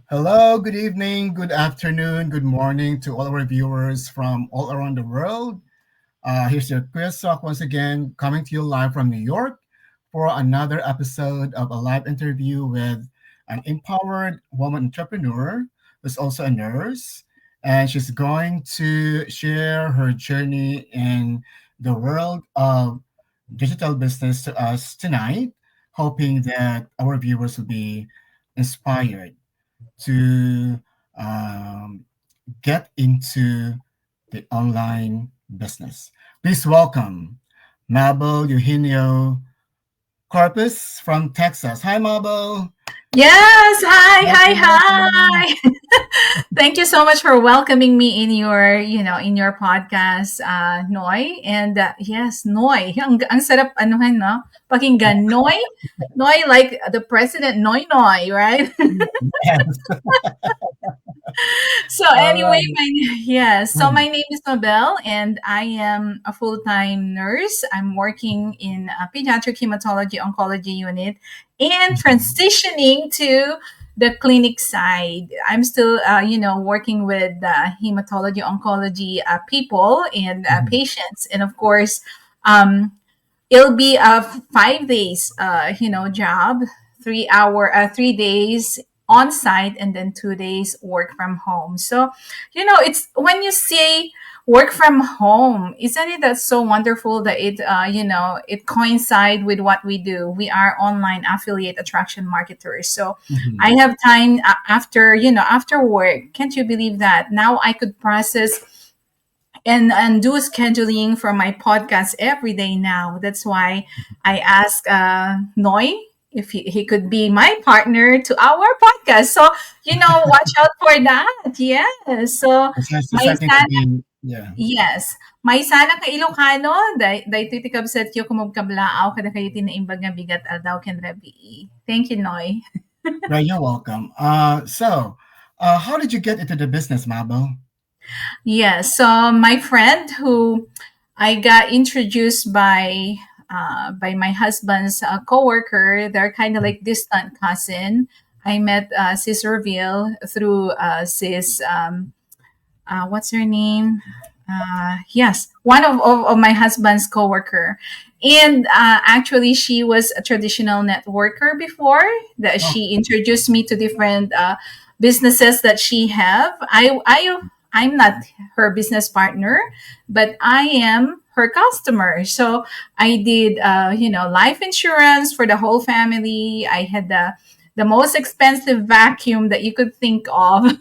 Hello, good evening, good afternoon, good morning to all our viewers from all around the world. Here's your Chris Sock once again, coming to you live from New York for another episode of a live interview with an empowered woman entrepreneur who's also a nurse. And she's going to share her journey in the world of digital business to us tonight, hoping that our viewers will be inspired to get into the online business. Please welcome Mabel Eugenio Corpus from Texas. Hi, Mabel. Yes, hi, Welcome, welcome. hi. Thank you so much for welcoming me in your podcast, Noy. And yes, Noy. Ang sarap anuhan, no? Pakinggan, Noy. Noy, like the president, Noy Noy, right? Yes. So All anyway, right. my Mhm. name is Mabel, and I am a full-time nurse. I'm working in a pediatric hematology oncology unit and Mhm. transitioning to the clinic side. I'm still, working with hematology oncology people and Mhm. patients, and of course, um, it'll be a 5 days job, 3 days on site and then 2 days work from home. So it's when you say work from home, isn't it that's so wonderful that it coincide with what we do. We are online affiliate attraction marketers, so I Mhm. have time after after work. Can't you believe that now I could process and do scheduling for my podcast every day now. That's why I asked Noy if he could be my partner to our podcast. So, watch out for that. Yes. So, It's may something to sana, be, yeah. yes. May sana ka Ilocano, day titikabsat yo kumagkablaaw kada kayo tinaimbag nga bigat aldaw ken rebi. Thank you, Noy. Right, you're welcome. How did you get into the business, Mabel? Yes. So my friend who I got introduced by my husband's coworker, they're kind of like distant cousin. I met Sis Reveal through Sis. What's her name? Yes, one of my husband's coworker, and actually she was a traditional networker before. That Oh, she introduced me to different businesses that she have. I'm not her business partner, but I am her customer. So I did life insurance for the whole family. I had the most expensive vacuum that you could think of.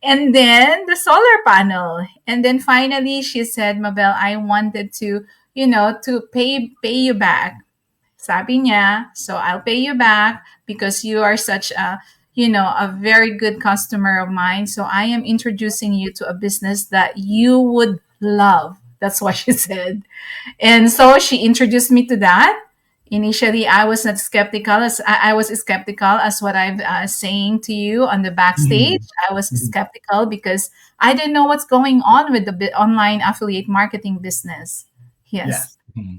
And then the solar panel. And then finally she said, Mabel, I wanted to, to pay you back. Sabi niya, so I'll pay you back because you are such a very good customer of mine. So I am introducing you to a business that you would love. That's what she said. And so she introduced me to that. Initially, I was not skeptical as I was skeptical as what I'm saying to you on the backstage. mhm. I was Mhm. skeptical because I didn't know what's going on with the online affiliate marketing business. Yes. Yes. Mhm.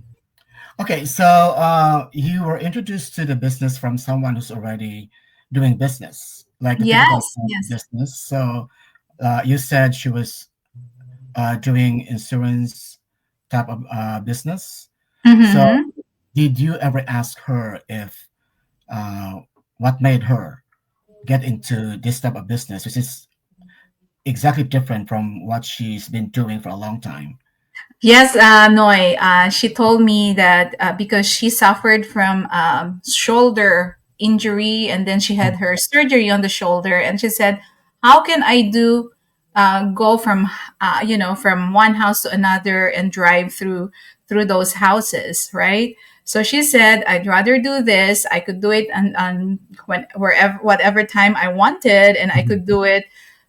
Okay, so you were introduced to the business from someone who's already doing business, like a typical Yes. Yes. business. So you said she was doing insurance type of business. So Mm-hmm. did you ever ask her if uh, what made her get into this type of business, which is exactly different from what she's been doing for a long time? Yes, Noy. She told me that because she suffered from shoulder injury and then she had Mhm. her surgery on the shoulder, and she said, "How can I go from from one house to another and drive through those houses, right?" So she said, "I'd rather do this. I could do it on wherever whatever time I wanted, and I could Mhm. do it."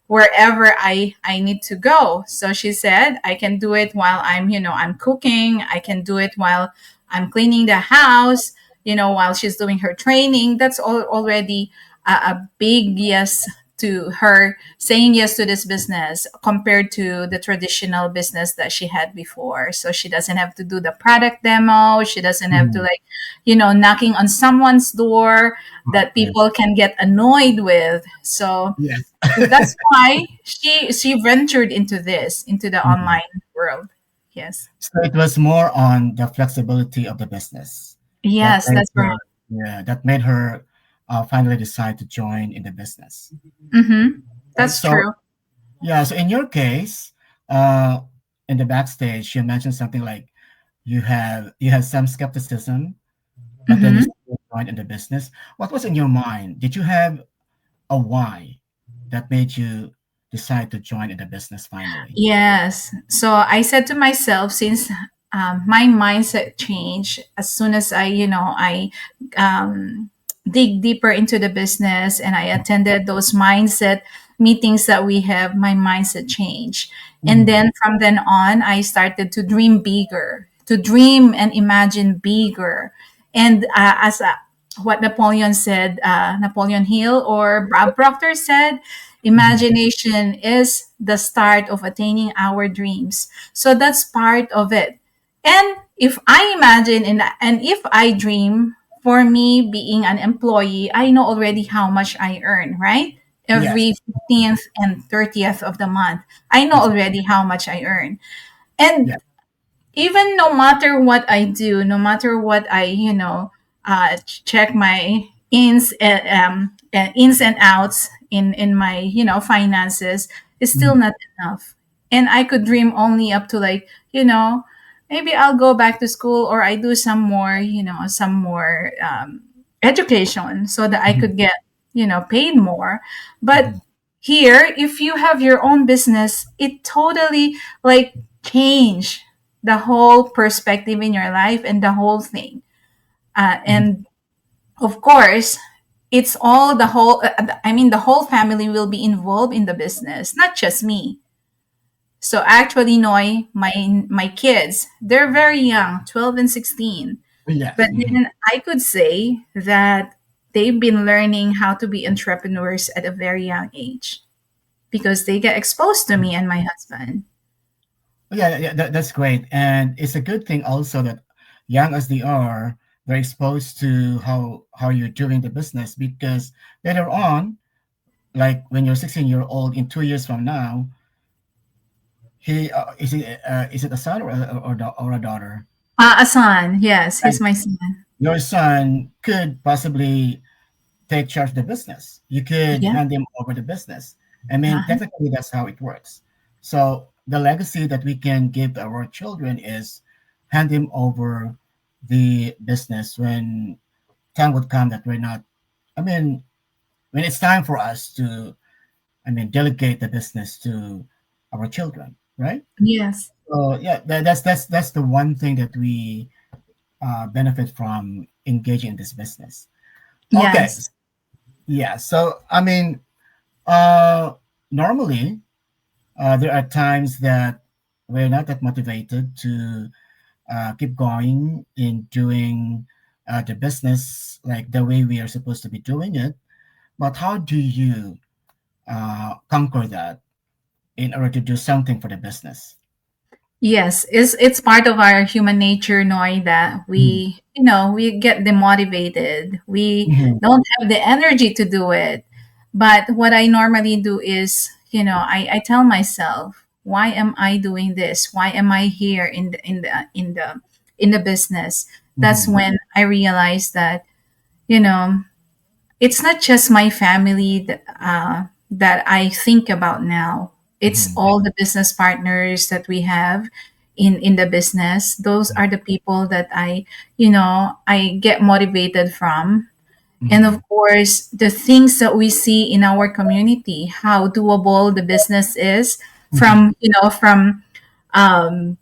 Wherever I need to go. So she said, I can do it while I'm cooking. I can do it while I'm cleaning the house, while she's doing her training. That's already a big yes to her saying yes to this business compared to the traditional business that she had before. So she doesn't have to do the product demo. She doesn't have to Mhm. like, knocking on someone's door that Okay. people can get annoyed with. So Yes. that's why she ventured into this, into the Mhm. online world. Yes. So it was more on the flexibility of the business that Yes, made that's right. her, yeah, that made her finally decide to join in the business, Mm-hmm. right? That's So true. yeah, so in your case, uh, in the backstage, you mentioned something like you had some skepticism, but then you Mm-hmm. still joined in the business. What was in your mind? Did you have a why that made you decide to join in the business finally? Yes. So I said to myself, since my mindset changed as soon as I um, dig deeper into the business and I attended those mindset meetings that we have, my mindset changed. And Mhm. then from then on, I started to dream bigger, to dream and imagine bigger. And what Napoleon said, Napoleon Hill or Bob Proctor said, Mhm. imagination is the start of attaining our dreams. So that's part of it. And if I imagine and if I dream, for me being an employee, I know already how much I earn, right? Yes, Every 15th and 30th of the month, I know that's already how much I earn. And yeah. even no matter what I do, no matter what I, check my ins and outs in my, finances, is still Mhm. not enough. And I could dream only up to like, maybe I'll go back to school or I do some more education so that I Mhm. could get, paid more. But Mhm. here, if you have your own business, it totally like change the whole perspective in your life and the whole thing. Mhm. And of course, it's all the whole, I mean, the whole family will be involved in the business, not just me. So actually, Noy, my kids, they're very young, 12 and 16. Yes. But Mhm. then I could say that they've been learning how to be entrepreneurs at a very young age because they get exposed to me and my husband. Yeah, yeah, that's great, and it's a good thing also that young as they are, they're exposed to how you're doing the business because later on, like when you're 16-year-old, in 2 years from now, he is it a son or a daughter? A son, yes, And he's my son. your son could possibly take charge of the business. You could Yeah. hand him over the business. I mean, Uh-huh. technically, that's how it works. So the legacy that we can give to our children is hand him over the business when time would come that we're not. I mean, when it's time for us to, I mean, delegate the business to our children, right? Yes. So yeah, that's the one thing that we benefit from engaging in this business. Okay, Yes. yeah. So I mean, Uh, normally, there are times that we're not that motivated to keep going in doing the business like the way we are supposed to be doing it. But how do you conquer that in order to do something for the business? Yes, it's part of our human nature, knowing that Mhm. we get demotivated. We Mhm. don't have the energy to do it. But what I normally do is, I tell myself, why am I doing this? Why am I here in the business? That's Mhm. when I realize that, you know, it's not just my family that I think about now. It's Mhm. all the business partners that we have in the business. Those are the people that I get motivated from. And of Mhm. course, the things that we see in our community, how doable the business is Mhm. from um,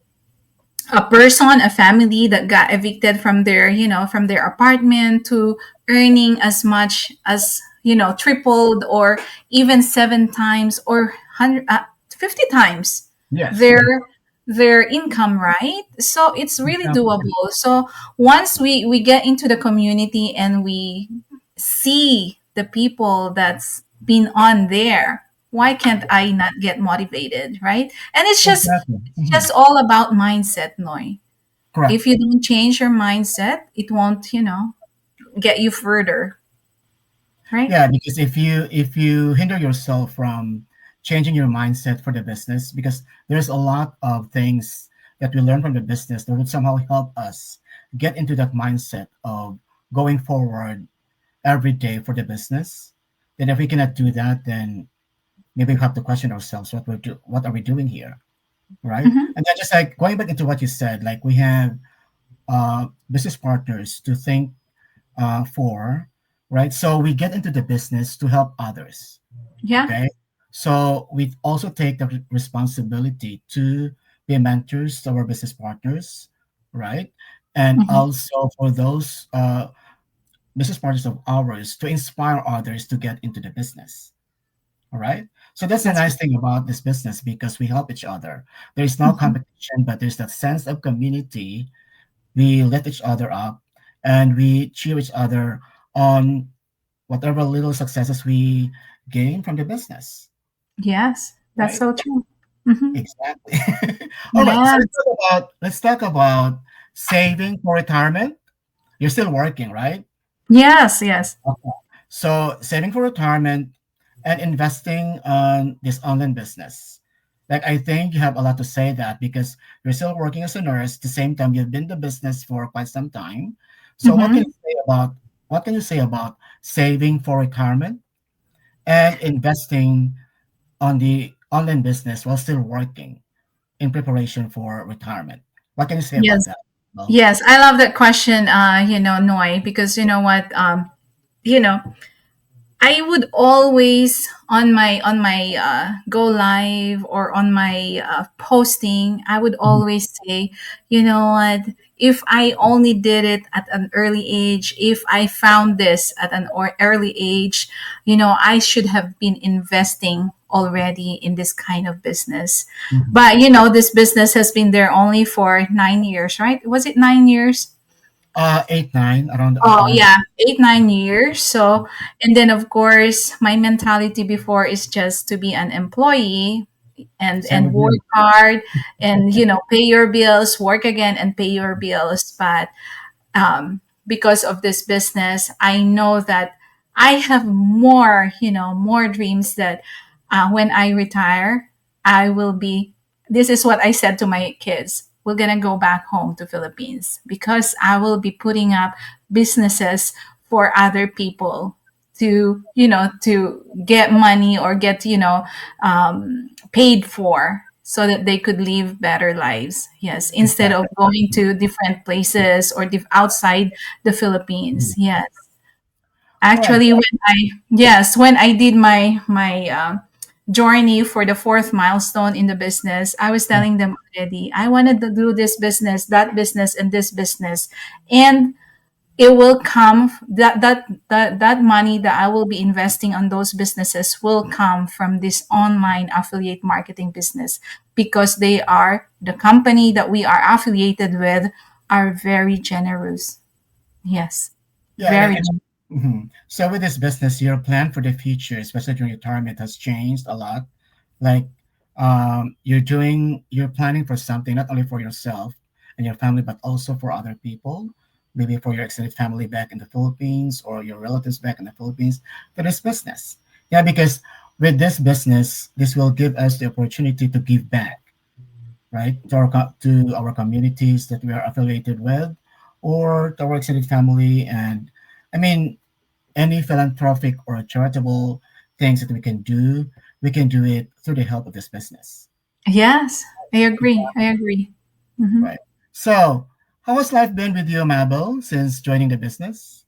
a person, a family that got evicted from their apartment to earning as much as, tripled or even 7 times or 50 times Yes. their Mhm. their income, right? So it's really Exactly. doable. So once we get into the community and we see the people been on there, why can't I not get motivated, right? And Exactly. it's just all about mindset, Noy. Correct. If you don't change your mindset, it won't, get you further, right? Yeah, because if you hinder yourself from changing your mindset for the business, because there's a lot of things that we learn from the business that would somehow help us get into that mindset of going forward every day for the business. Then if we cannot do that, then maybe we have to question ourselves what are we doing here, right? Hmm. And then just like going back into what you said, like we have business partners to think for, right? So we get into the business to help others, Yeah. okay? So we also take the responsibility to be mentors to our business partners, right? And Hmm. also for those business partners of ours to inspire others to get into the business, all right? So that's the That's nice thing about this business because we help each other. There is no right. competition, but there's that sense of community. We lift each other up and we cheer each other on whatever little successes we gain from the business, Yes, that's right? so true. Hmm. Exactly. All right. So Yes. let's talk about saving for retirement. You're still working, right? Yes, yes. Okay. So saving for retirement and investing on this online business. Like I think you have a lot to say that because you're still working as a nurse. At the same time, you've been in the business for quite some time. So Hmm. what can you say about saving for retirement and investing on the online business while still working in preparation for retirement? What can you say about Yes. that? Well, Yes, I love that question, Noy, because you know what, you know, I would always on my go live or on my posting, I would mhm, always say, you know what, if I only did it at an early age, if I found this at an early age, I should have been investing already in this kind of business. mhm. But this business has been there only for 9 years, right? Was it 9 years? 8, 9 around Oh around. yeah, 8, 9 years. So, and then of course, my mentality before is just to be an employee Same and with work you. hard and pay your bills, work again and pay your bills. But because of this business, I know that I have more dreams that when I retire, I will be. This is what I said to my kids. We're gonna go back home to Philippines because I will be putting up businesses for other people to get money or get paid for so that they could live better lives. Yes, instead of Exactly. going to different places or outside the Philippines. Mhm. Yes, Right. actually, when I did my journey for the fourth milestone in the business, I was telling them already I wanted to do this business, that business, and this business, and it will come that money that I will be investing on those businesses will come from this online affiliate marketing business because they are the company that we are affiliated with are very generous. Yes, Yeah, very. so with this business, your plan for the future, especially during retirement, has changed a lot. Like, you're planning for something not only for yourself and your family, but also for other people, maybe for your extended family back in the Philippines or your relatives back in the Philippines for this business. Yeah, because with this business, this will give us the opportunity to give back, right, to our communities that we are affiliated with, or to our extended family, and I mean any philanthropic or charitable things that we can do it through the help of this business. Yes, I agree. I agree. Mhm. Right. So, how has life been with you, Mabel, since joining the business?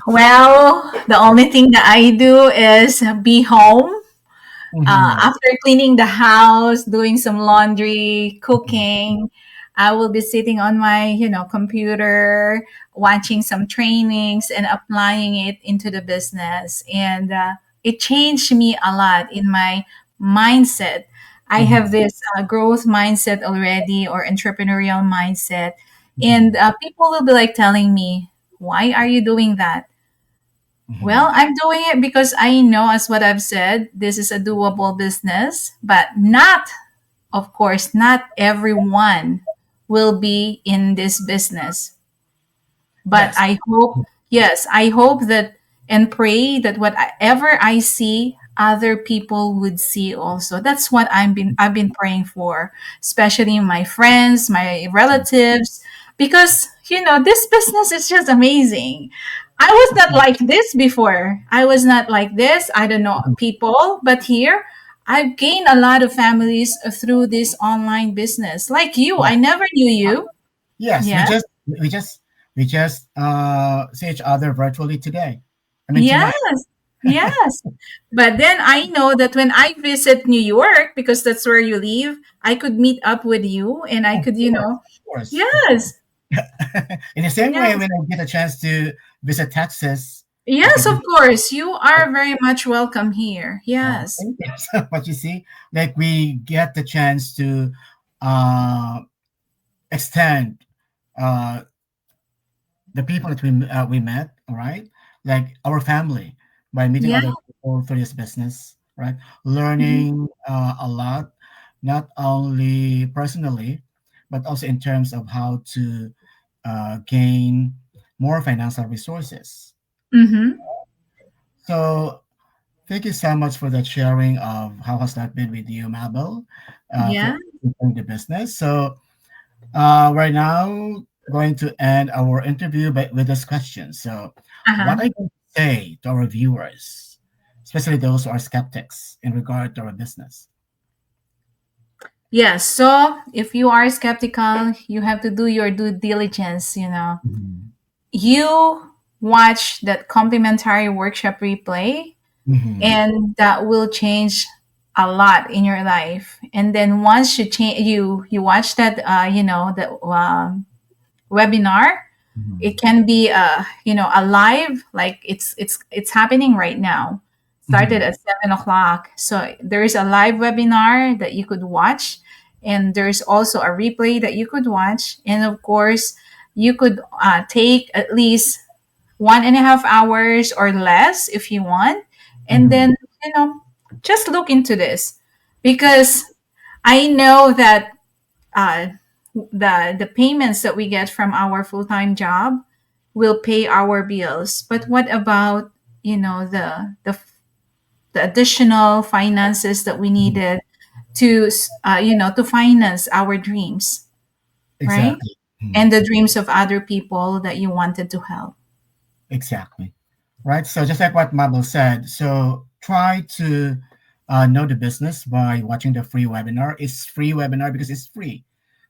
Well, the only thing that I do is be home Mm-hmm. after cleaning the house, doing some laundry, cooking. I will be sitting on my computer, watching some trainings and applying it into the business. And it changed me a lot in my mindset. I have Mm-hmm. this growth mindset already or entrepreneurial mindset. And Mm-hmm. people will be like telling me, why are you doing that? Well, Mhm. I'm doing it because I know, as what I've said, this is a doable business, but not, of course, not everyone will be in this business. But Yes. I hope, yes, I hope that and pray that whatever I see, other people would see also. That's what I've been praying for, especially my friends, my relatives, because this business is just amazing. I was not like this before. I was not like this. I don't know people, but here I've gained a lot of families through this online business. Like you, Yeah. I never knew you. Yes, Yeah. we just see each other virtually today. I mean tonight. Yes, yes. But then I know that when I visit New York, because that's where you live, I could meet up with you and I Of could, course, of course, of course. yes, In the same way, yes, when I get a chance to visit Texas, I yes, could of visit. course. You are very much welcome here. Yes. Thank you so much. You see, like we get the chance to uh, extend uh, the people that we met, all right, like our family, by meeting Yeah. other people through this business, right? Mhm. Learning a lot, not only personally, but also in terms of how to gain more financial resources. Mhm. So thank you so much for that sharing of how has that been with you, Mabel, Yeah. for the business. So we're now going to end our interview with this question. So, what Uh-huh. are you going to say to our viewers, especially those who are skeptics in regard to our business? Yes. So if you are skeptical, you have to do your due diligence. Mhm. You watch that complimentary workshop replay Mhm. and that will change a lot in your life. And then once you watch that the webinar, it Mhm. can be a live, like it's happening right now, started Mhm. at 7 o'clock. So there's a live webinar that you could watch, and there's also a replay that you could watch, and of course you could take at least 1.5 hours or less if you want. And Mhm. then, you know, just look into this, because I know that uh, the payments that we get from our full-time job will pay our bills. But what about, the additional finances that we Mhm. needed to finance our dreams, right? Exactly. Mhm. And the dreams of other people that you wanted to help. Exactly. Right. So just like what Mabel said, so try to know the business by watching the free webinar. It's free webinar because it's free,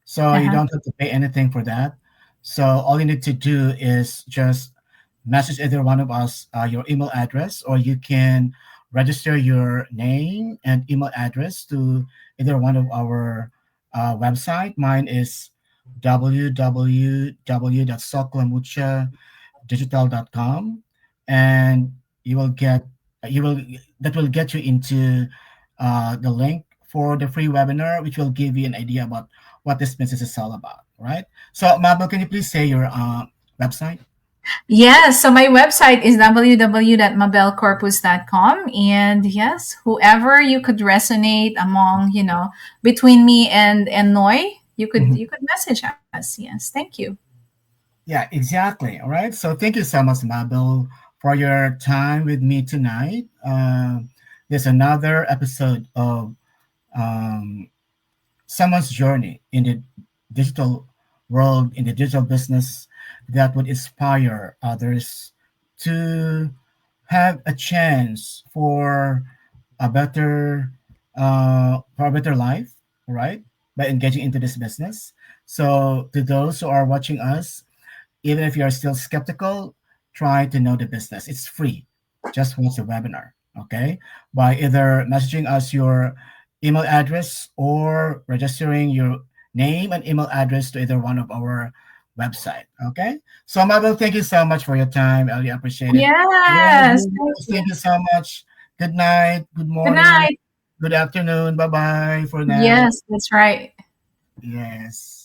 so you Uh-huh. don't have to pay anything for that. So all you need to do is just message either one of us your email address, or you can register your name and email address to either one of our website. Mine is www.soclamucha.digital.com, and you will get you will that will get you into the link for the free webinar, which will give you an idea about what this business is all about, right? So Mabel, can you please say your website? Yes, so my website is www.mabelcorpus.com. And yes, whoever you could resonate among, between me and Noy, you could Mhm. you could message us. Yes, thank you. Yeah, exactly. All right. So thank you so much, Mabel, for your time with me tonight. There's another episode of um, someone's journey in the digital world, in the digital business, that would inspire others to have a chance for a better life, right? By engaging into this business. So to those who are watching us, even if you're still skeptical, try to know the business. It's free. Just watch the webinar, okay? By either messaging us your email address or registering your name and email address to either one of our website, okay? So, Mabel, thank you so much for your time. I really appreciate it. Yeah, Yes, thank viewers, you. thank you so much. Good night, good Good morning, night. good afternoon. Bye bye for now. Yes, that's right. Yes.